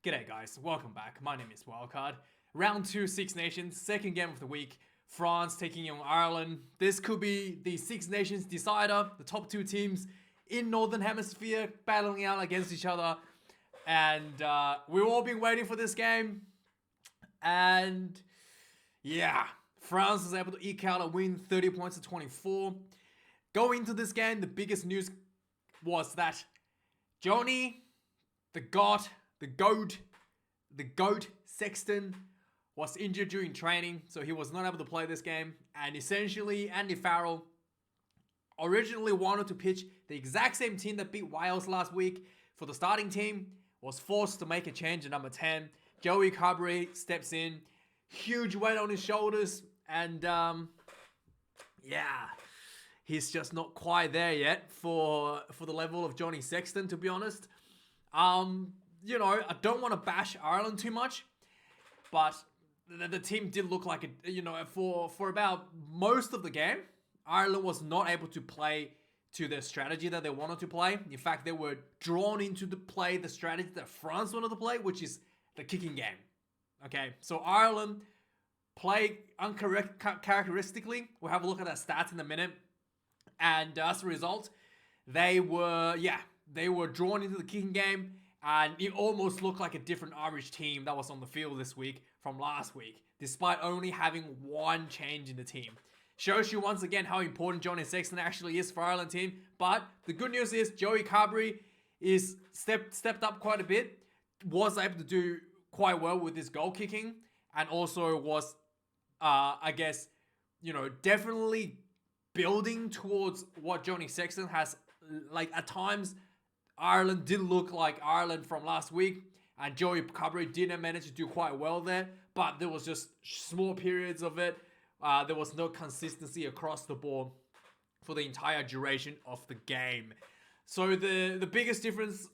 G'day guys, welcome back. My name is Wildkard. Round 2 Six Nations, second game of the week. France taking on Ireland. This could be the Six Nations decider. The top two teams in Northern Hemisphere battling out against each other. And we've all been waiting for this game. And yeah, France was able to eke out a win, 30 points to 24. Going into this game, the biggest news was that Johnny, the goat Sexton was injured during training, so he was not able to play this game. And essentially, Andy Farrell originally wanted to pitch the exact same team that beat Wales last week for the starting team, was forced to make a change at number 10. Joey Carberry steps in, huge weight on his shoulders, and yeah, he's just not quite there yet for the level of Johnny Sexton, to be honest. You know, I don't want to bash Ireland too much, but the team did look like it, you know, for about most of the game, Ireland was not able to play to the strategy that they wanted to play. In fact, they were drawn into the strategy that France wanted to play, which is the kicking game. Okay, so Ireland played uncharacteristically. We'll have a look at their stats in a minute. And as a result, they were drawn into the kicking game, and it almost looked like a different Irish team that was on the field this week from last week, despite only having one change in the team. Shows you once again how important Johnny Sexton actually is for Ireland team. But the good news is Joey Carberry is stepped up quite a bit, was able to do quite well with his goal kicking, and also was, I guess, you know, definitely building towards what Johnny Sexton has. Like, at times, Ireland did look like Ireland from last week, and Joey Carberry didn't manage to do quite well there, but there was just small periods of it. There was no consistency across the board for the entire duration of the game. So the biggest difference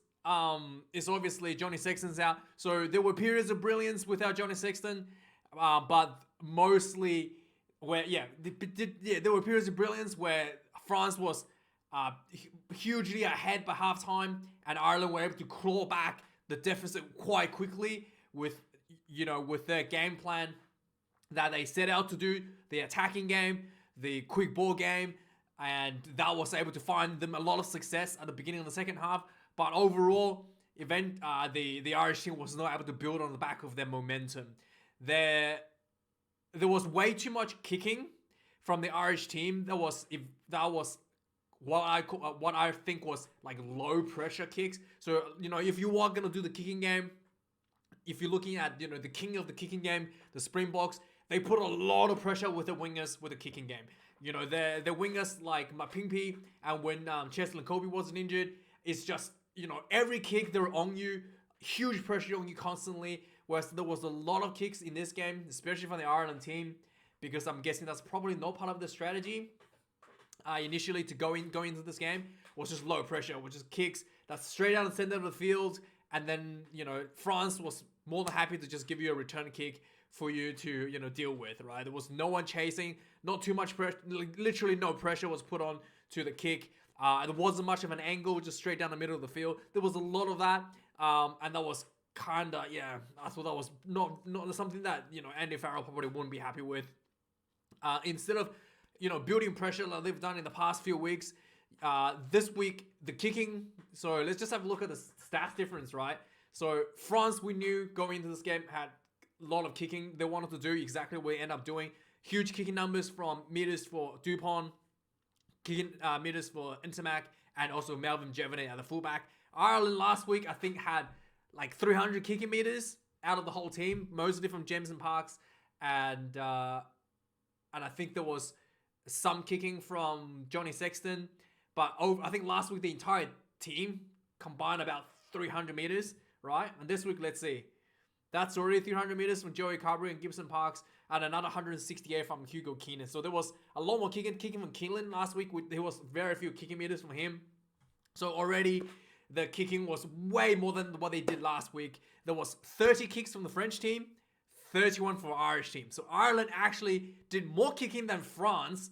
is obviously Johnny Sexton's out. So there were periods of brilliance without Johnny Sexton, but mostly where, there were periods of brilliance where France was hugely ahead by halftime, and Ireland were able to claw back the deficit quite quickly with their game plan that they set out to do, the attacking game, the quick ball game, and that was able to find them a lot of success at the beginning of the second half. But overall, the Irish team was not able to build on the back of their momentum. There was way too much kicking from the Irish team. That was what I think was like low pressure kicks. So, you know, if you are going to do the kicking game, if you're looking at, you know, the king of the kicking game, the Springboks, they put a lot of pressure with the wingers with the kicking game. You know, the wingers like Mapimpi, and when Cheslin Kobe wasn't injured, it's just, you know, every kick they're on you, huge pressure on you constantly. Whereas there was a lot of kicks in this game, especially from the Ireland team, because I'm guessing that's probably not part of the strategy. Initially to go into this game was just low pressure, which is kicks that's straight out the center of the field, and then, you know, France was more than happy to just give you a return kick for you to, you know, deal with, right? There was no one chasing, not too much pressure, literally no pressure was put on to the kick. There wasn't much of an angle, just straight down the middle of the field. There was a lot of that, and that was I thought that was not something that, you know, Andy Farrell probably wouldn't be happy with. Instead of, you know, building pressure like they've done in the past few weeks, this week, the kicking. So let's just have a look at the stats difference, right? So France, we knew going into this game, had a lot of kicking. They wanted to do exactly what they end up doing. Huge kicking numbers from meters for Dupont, kicking meters for Intermac, and also Melvin Jevenet at the fullback. Ireland last week, I think, had like 300 kicking meters out of the whole team, mostly from James and Parks, and I think there was some kicking from Johnny Sexton, but I think last week the entire team combined about 300 meters, right? And this week, let's see, that's already 300 meters from Joey Carberry and Gibson Parks, and another 168 from Hugo Keenan. So there was a lot more kicking from Keelan last week. There was very few kicking meters from him. So already the kicking was way more than what they did last week. There was 30 kicks from the French team, 31 for the Irish team. So Ireland actually did more kicking than France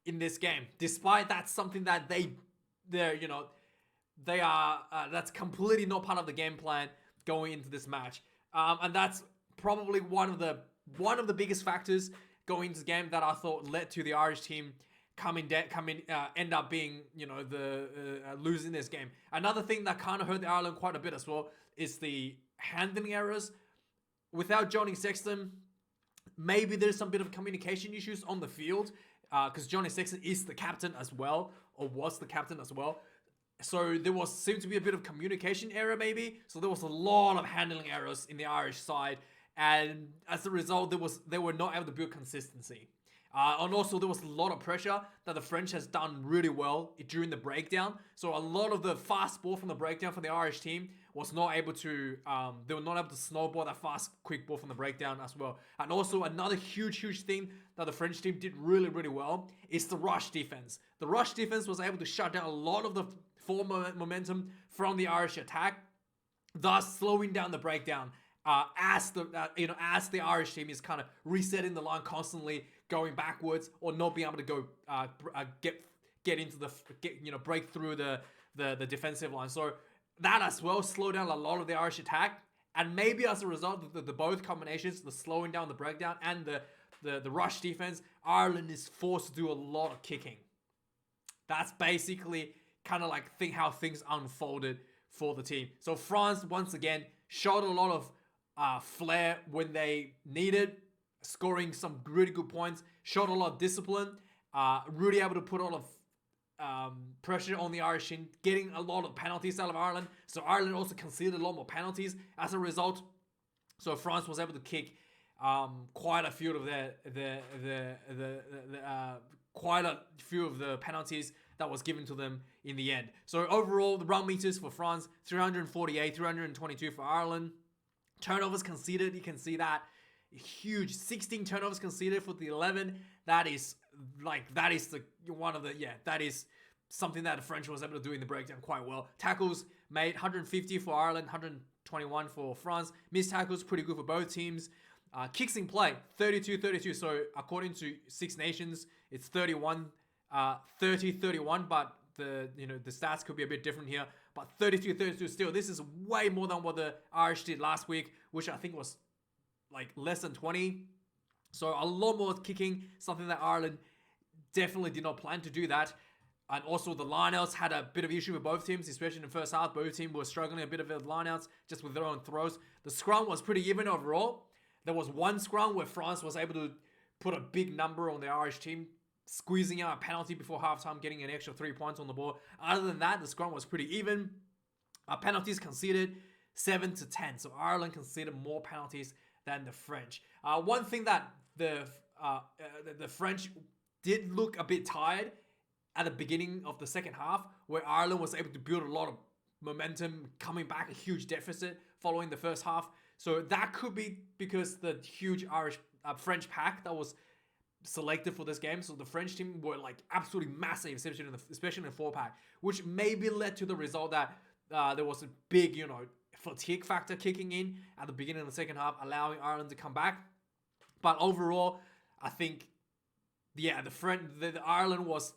in this game, despite that's something that that's completely not part of the game plan. going into this match. And that's probably one of the biggest factors going into the game that I thought led to the Irish team end up being, losing this game. Another thing that kind of hurt the Ireland quite a bit as well is the handling errors. Without Johnny Sexton, maybe there's some bit of communication issues on the field, because Johnny Sexton is the captain as well, or was the captain as well. So there seemed to be a bit of communication error maybe. So there was a lot of handling errors in the Irish side, and as a result, they were not able to build consistency. And also there was a lot of pressure that the French has done really well during the breakdown. So a lot of the fast ball from the breakdown from the Irish team was not able to, they were not able to snowball that fast, quick ball from the breakdown as well. And also another huge thing that the French team did really, really well is the rush defense. The rush defense was able to shut down a lot of the forward momentum from the Irish attack, thus slowing down the breakdown. As the Irish team is kind of resetting the line constantly, going backwards or not being able to go break through the defensive line. So that as well slowed down a lot of the Irish attack, and maybe as a result of the both combinations, the slowing down the breakdown and the rush defense, Ireland is forced to do a lot of kicking. That's basically kind of like how things unfolded for the team. So France once again showed a lot of flair when they needed, scoring some really good points, showed a lot of discipline, really able to put a lot of pressure on the Irish team, getting a lot of penalties out of Ireland. So Ireland also conceded a lot more penalties as a result. So France was able to kick quite a few of the penalties that was given to them in the end. So overall, the run meters for France, 348, 322 for Ireland. Turnovers conceded, you can see that. Huge 16 turnovers conceded for the 11. That is something that the French was able to do in the breakdown quite well. Tackles made 150 for Ireland, 121 for France. Missed tackles pretty good for both teams. Kicks in play 32-32. So according to Six Nations, it's 30-31, but the stats could be a bit different here. But 32-32 still, this is way more than what the Irish did last week, which I think was like less than 20. So a lot more kicking, something that Ireland definitely did not plan to do that. And also the lineouts had a bit of issue with both teams, especially in the first half. Both teams were struggling a bit of with lineouts just with their own throws. The scrum was pretty even overall. There was one scrum where France was able to put a big number on the Irish team, squeezing out a penalty before halftime, getting an extra 3 points on the board. Other than that, the scrum was pretty even. Penalties conceded 7-10. So Ireland conceded more penalties than the French. One thing that the French did look a bit tired at the beginning of the second half, where Ireland was able to build a lot of momentum, coming back a huge deficit following the first half. So that could be because the huge French pack that was selected for this game. So the French team were like absolutely massive, especially in the 4-pack, which maybe led to the result that there was a big, fatigue factor kicking in at the beginning of the second half, allowing Ireland to come back. But overall, I think, the Ireland was,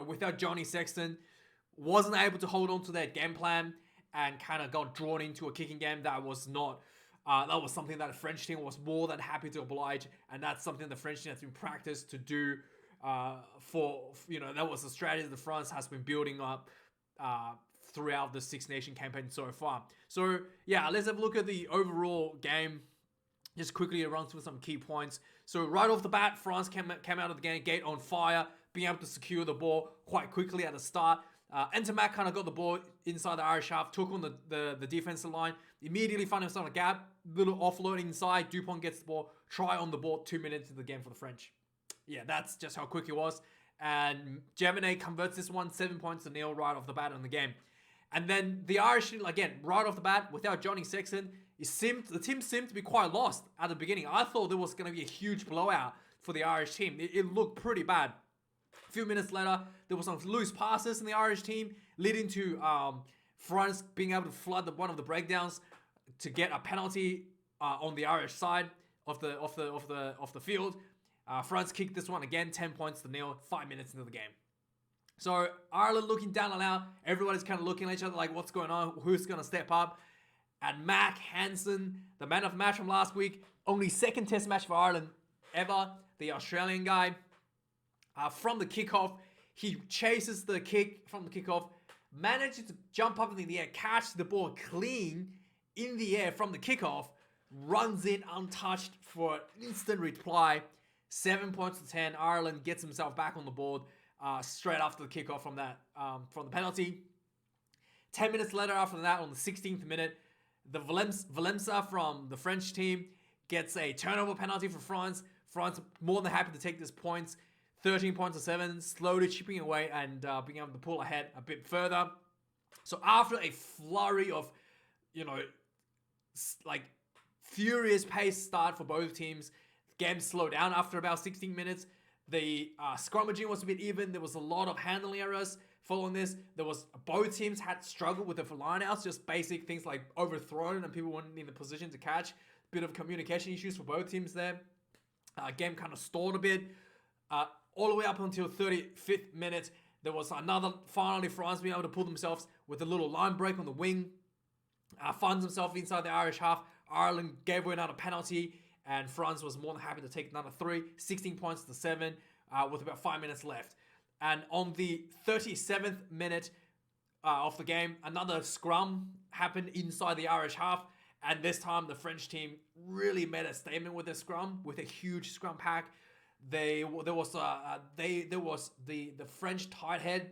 without Johnny Sexton, wasn't able to hold on to their game plan and kind of got drawn into a kicking game that was not. That was something that the French team was more than happy to oblige, and that's something the French team has been practiced to do. That was a strategy that France has been building up throughout the Six Nation campaign so far. So yeah, let's have a look at the overall game. Just quickly run through some key points. So right off the bat, France came out of the gate on fire, being able to secure the ball quite quickly at the start. Entermac kind of got the ball inside the Irish half, took on the defensive line, immediately found himself in a gap, little offload inside, Dupont gets the ball, try on the ball, 2 minutes into the game for the French. Yeah, that's just how quick it was. And Germany converts this one, 7-0 right off the bat in the game. And then the Irish, again, right off the bat, without Johnny Sexton, the team seemed to be quite lost at the beginning. I thought there was going to be a huge blowout for the Irish team. It looked pretty bad. A few minutes later, there was some loose passes in the Irish team, leading to France being able to flood one of the breakdowns to get a penalty on the Irish side of the field. France kicked this one again, 10-0, 5 minutes into the game. So Ireland looking down and out, everybody's kind of looking at each other like, what's going on? Who's going to step up? And Mac Hansen, the man of the match from last week, only second test match for Ireland ever, the Australian guy. From the kickoff, he chases the kick from the kickoff, manages to jump up in the air, catch the ball clean in the air from the kickoff, runs in untouched for an instant reply. 7 points to 10. Ireland gets himself back on the board straight after the kickoff from the penalty. 10 minutes later after that, on the 16th minute, the Valença from the French team gets a turnover penalty for France. France more than happy to take this points. 13 points to 7, slowly chipping away and being able to pull ahead a bit further. So after a flurry of, like furious pace start for both teams, the game slowed down after about 16 minutes. The scrummaging was a bit even. There was a lot of handling errors following this. Both teams had struggled with the lineouts, just basic things like overthrown and people weren't in the position to catch. Bit of communication issues for both teams there. Game kind of stalled a bit. All the way up until 35th minute, there was finally France being able to pull themselves with a little line break on the wing. Finds himself inside the Irish half. Ireland gave away another penalty, and France was more than happy to take another 3, 16 points to 7, with about 5 minutes left. And on the 37th minute of the game, another scrum happened inside the Irish half, and this time the French team really made a statement with their scrum, with a huge scrum pack. There was the French tight head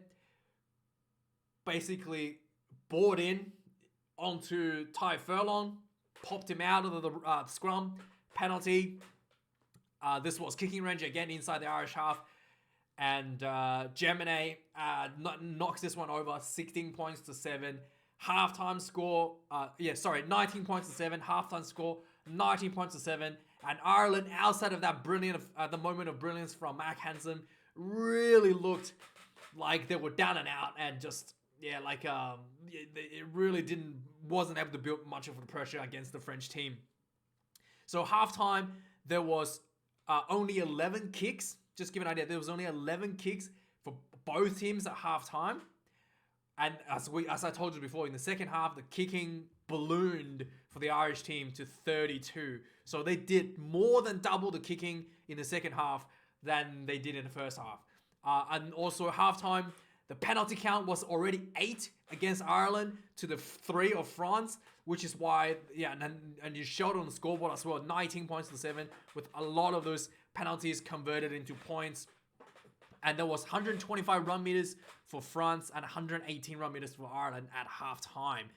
basically bored in onto Ty Furlong, popped him out of the scrum, penalty. This was kicking range again inside the Irish half, and Gemini knocks this one over, 16 points to 7. Halftime score, 19 points to 7. Halftime score, 19 points to 7. And Ireland, outside of that the moment of brilliance from Mac Hansen, really looked like they were down and out, and just it really wasn't able to build much of the pressure against the French team. So halftime, there was only 11 kicks. Just to give an idea, there was only 11 kicks for both teams at halftime. And as I told you before, in the second half, the kicking ballooned for the Irish team to 32. So they did more than double the kicking in the second half than they did in the first half. And also at halftime, the penalty count was already 8 against Ireland to the 3 of France, which is why, and you showed on the scoreboard as well, 19 points to 7, with a lot of those penalties converted into points. And there was 125 run meters for France and 118 run meters for Ireland at halftime.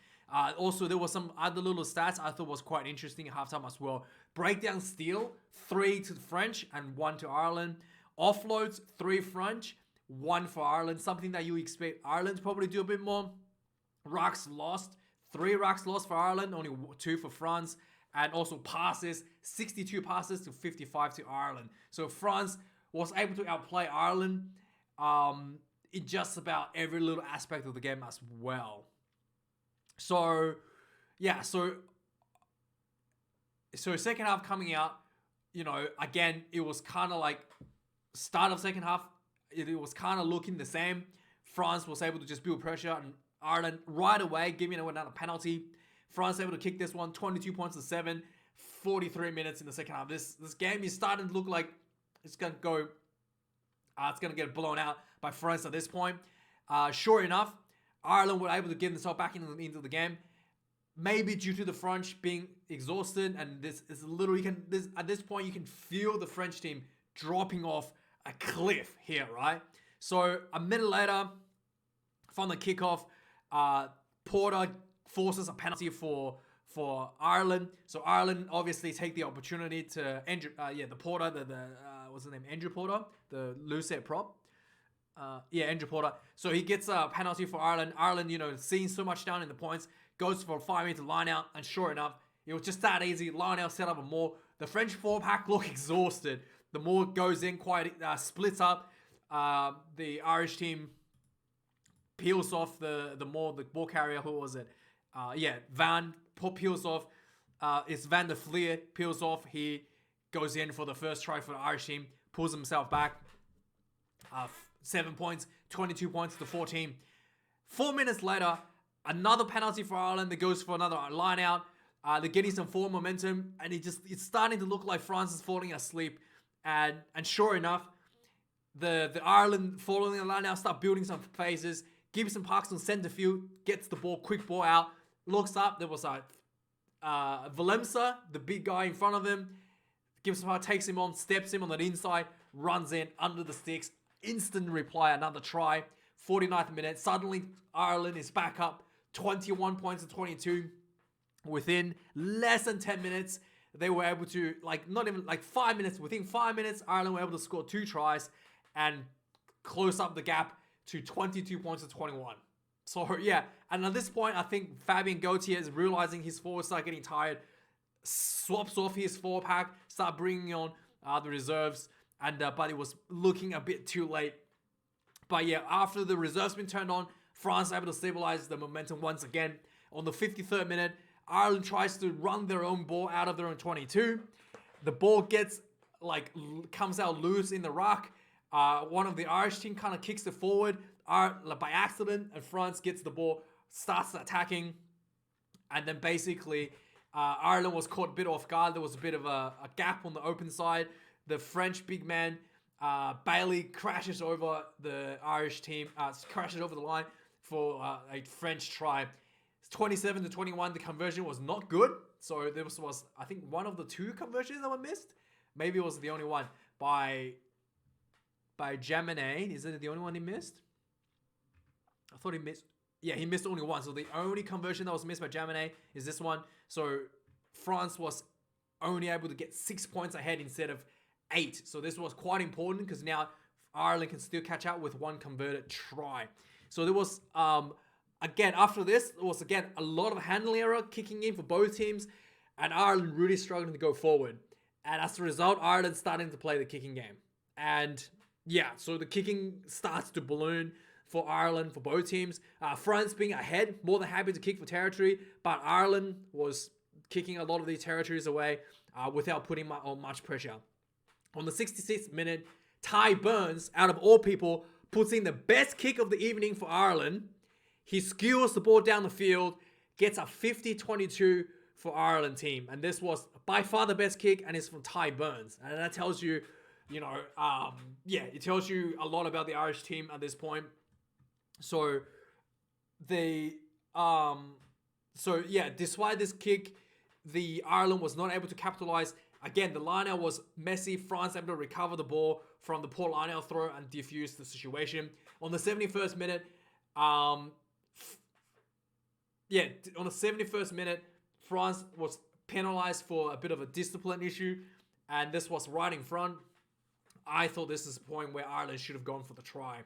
Also, there was some other little stats I thought was quite interesting at halftime as well. Breakdown steal, 3 to the French and 1 to Ireland. Offloads, 3 French, 1 for Ireland. Something that you expect Ireland to probably do a bit more. Rucks lost, 3 rucks lost for Ireland, only 2 for France. And also passes, 62 passes to 55 to Ireland. So France was able to outplay Ireland in just about every little aspect of the game as well. So second half coming out, again, it was kind of like start of second half, it was kind of looking the same. France was able to just build pressure, and Ireland right away giving away another penalty. France able to kick this one, 22 points to 7, 43 minutes in the second half. This game is starting to look like it's going to get blown out by France at this point. Sure enough, Ireland were able to get themselves back into the game. Maybe due to the French being exhausted, and this is at this point you can feel the French team dropping off a cliff here, right? So a minute later, from the kickoff, Porter forces a penalty for Ireland. So Ireland obviously take the opportunity to the Porter, what's his name, Andrew Porter, the Lucette prop. Andrew Porter. So he gets a penalty for Ireland. Ireland, seeing so much down in the points, goes for a 5-meter line out, and sure enough, it was just that easy. Line out, set up a more. The French 4-pack look exhausted. The more goes in, quite splits up. The Irish team peels off the ball carrier. Who was it? Van peels off. It's Van der Fleer peels off. He goes in for the first try for the Irish team, pulls himself back. 7 points, 22 points to 14. 4 minutes later, Another penalty for Ireland that goes for another line out. They're getting some forward momentum, and it's starting to look like France is falling asleep. And sure enough, the Ireland following the line out start building some phases. Gibson Parks on centre field, gets the ball, quick ball out, looks up. There was Valemsa, the big guy in front of him. Gibson Parks takes him on, steps him on the inside, runs in under the sticks. Instant reply, another try. 49th minute. Suddenly, Ireland is back up 21 points to 22. Within less than 10 minutes, they were able to, not even 5 minutes. Within 5 minutes, Ireland were able to score 2 tries and close up the gap to 22 points to 21. So, yeah. And at this point, I think Fabien Gauthier is realizing his forwards start getting tired, swaps off his 4-pack, start bringing on the reserves, but it was looking a bit too late. But yeah, after the reserves been turned on, France able to stabilize the momentum once again. On the 53rd minute, Ireland tries to run their own ball out of their own 22. The ball comes out loose in the ruck. One of the Irish team kind of kicks it forward by accident, and France gets the ball, starts attacking, and then basically Ireland was caught a bit off guard. There was a bit of a gap on the open side. The French big man Bailey crashes over the Irish team, crashes over the line for a French try. 27 to 21, the conversion was not good. So this was, I think, one of the 2 conversions that were missed. Maybe it was the only one by Jaminet. Is it the only one he missed? I thought he missed. Yeah, he missed only one. So the only conversion that was missed by Jaminet is this one. So France was only able to get 6 points ahead instead of 8. So this was quite important because now Ireland can still catch up with 1 converted try. So there was, again, after this, there was, again, a lot of handling error kicking in for both teams, and Ireland really struggling to go forward. And as a result, Ireland starting to play the kicking game. And yeah, so the kicking starts to balloon for Ireland, for both teams. France being ahead, more than happy to kick for territory, but Ireland was kicking a lot of these territories away without putting on much pressure. On the 66th minute, Ty Burns, out of all people, puts in the best kick of the evening for Ireland. He skewers the ball down the field, gets a 50-22 for Ireland team. And this was by far the best kick, and it's from Ty Burns. And that tells you, it tells you a lot about the Irish team at this point. So, despite this kick, the Ireland was not able to capitalize. Again, the line-out was messy. France able to recover the ball from the poor line-out throw and defuse the situation. On the 71st minute, on the 71st minute, France was penalized for a bit of a discipline issue, and this was right in front. I thought this is the point where Ireland should have gone for the try.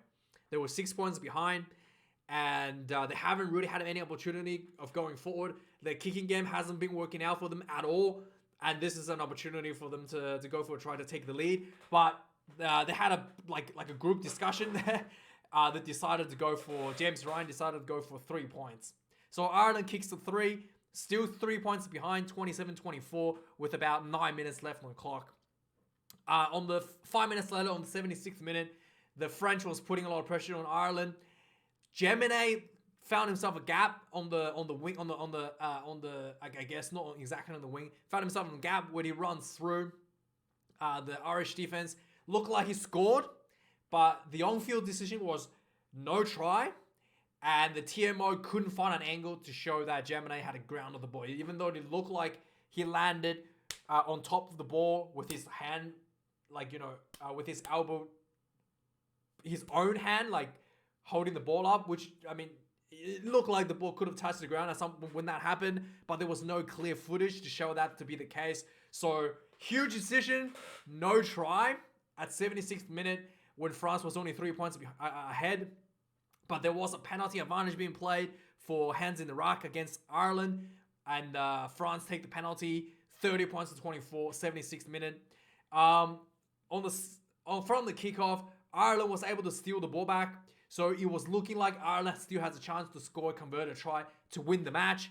They were 6 points behind, and they haven't really had any opportunity of going forward. Their kicking game hasn't been working out for them at all, and this is an opportunity for them to go for a try to take the lead. But they had a group discussion there that decided to go for, James Ryan decided to go for 3 points. So Ireland kicks the 3, still 3 points behind, 27-24, with about 9 minutes left on the clock. On the 5 minutes later, on the 76th minute, the French was putting a lot of pressure on Ireland. Jaminet found himself a gap on the wing, I guess not exactly on the wing. Found himself in a gap when he runs through the Irish defense. Looked like he scored, but the on-field decision was no try, and the TMO couldn't find an angle to show that Jaminet had a ground on the ball, even though it looked like he landed on top of the ball with his hand, with his elbow, his own hand, holding the ball up, which, it looked like the ball could have touched the ground at some when that happened, but there was no clear footage to show that to be the case. So, huge decision, no try at 76th minute when France was only 3 points ahead. But there was a penalty advantage being played for hands in the ruck against Ireland, and France take the penalty, 30 points to 24, 76th minute. From the kickoff, Ireland was able to steal the ball back, so it was looking like Ireland still has a chance to score a converted try to win the match,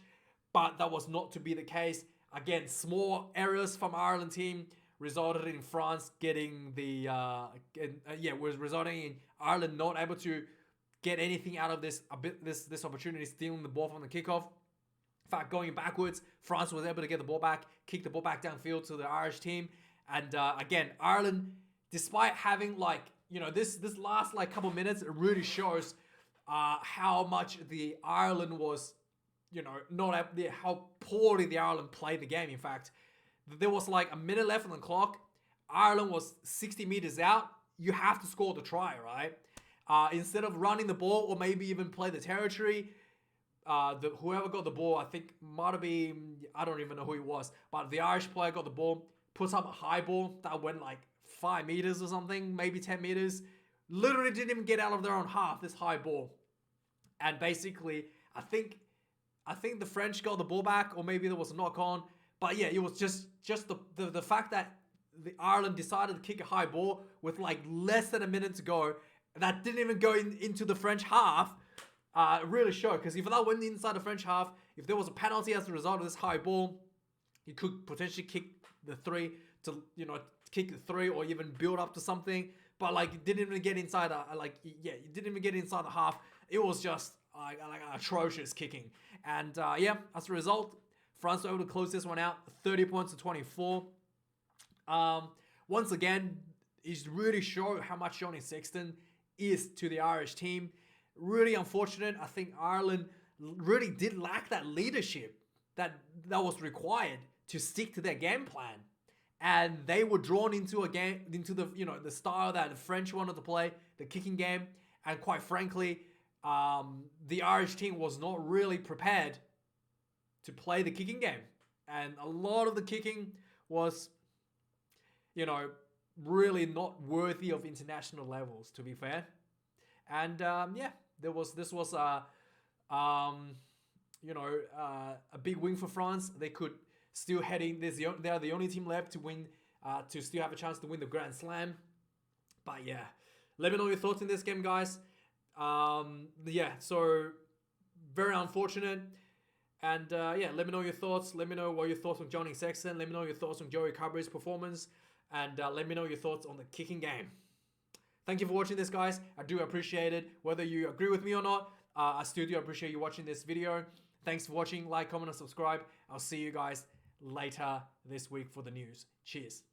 but that was not to be the case. Again, small errors from Ireland team resulted in France getting resulting in Ireland not able to get anything out of this this opportunity, stealing the ball from the kickoff. In fact, going backwards, France was able to get the ball back, kick the ball back downfield to the Irish team. And again, Ireland, despite having this last couple minutes, it really shows how much the Ireland was, how poorly the Ireland played the game. In fact, there was a minute left on the clock. Ireland was 60 meters out. You have to score the try, right? Instead of running the ball or maybe even play the territory, whoever got the ball, I think might have been, I don't even know who it was, but the Irish player got the ball, puts up a high ball that went 5 meters or something, maybe 10 meters. Literally didn't even get out of their own half, this high ball. And basically, I think the French got the ball back, or maybe there was a knock on. But yeah, it was just the fact that the Ireland decided to kick a high ball with less than a minute to go, that didn't even go into the French half. Really showed, because if that went inside the French half, if there was a penalty as a result of this high ball, you could potentially kick the three or even build up to something. But it didn't even get inside it didn't even get inside the half. It was just atrocious kicking. And as a result, France were able to close this one out, 30 points to 24. Once again, it really showed how much Johnny Sexton is to the Irish team. Really unfortunate. I think Ireland really did lack that leadership that was required to stick to their game plan. And they were drawn into the style that the French wanted to play, the kicking game. And quite frankly, the Irish team was not really prepared to play the kicking game. And a lot of the kicking was, really not worthy of international levels, to be fair. And this was a big win for France. They could still head in. They are the only team left to win, to still have a chance to win the Grand Slam. But yeah, let me know your thoughts in this game, guys. So very unfortunate. And let me know your thoughts. Let me know what your thoughts on Johnny Sexton. Let me know your thoughts on Joey Carbery's performance. And let me know your thoughts on the kicking game. Thank you for watching this, guys. I do appreciate it. Whether you agree with me or not, I still do appreciate you watching this video. Thanks for watching. Like, comment, and subscribe. I'll see you guys later this week for the news. Cheers.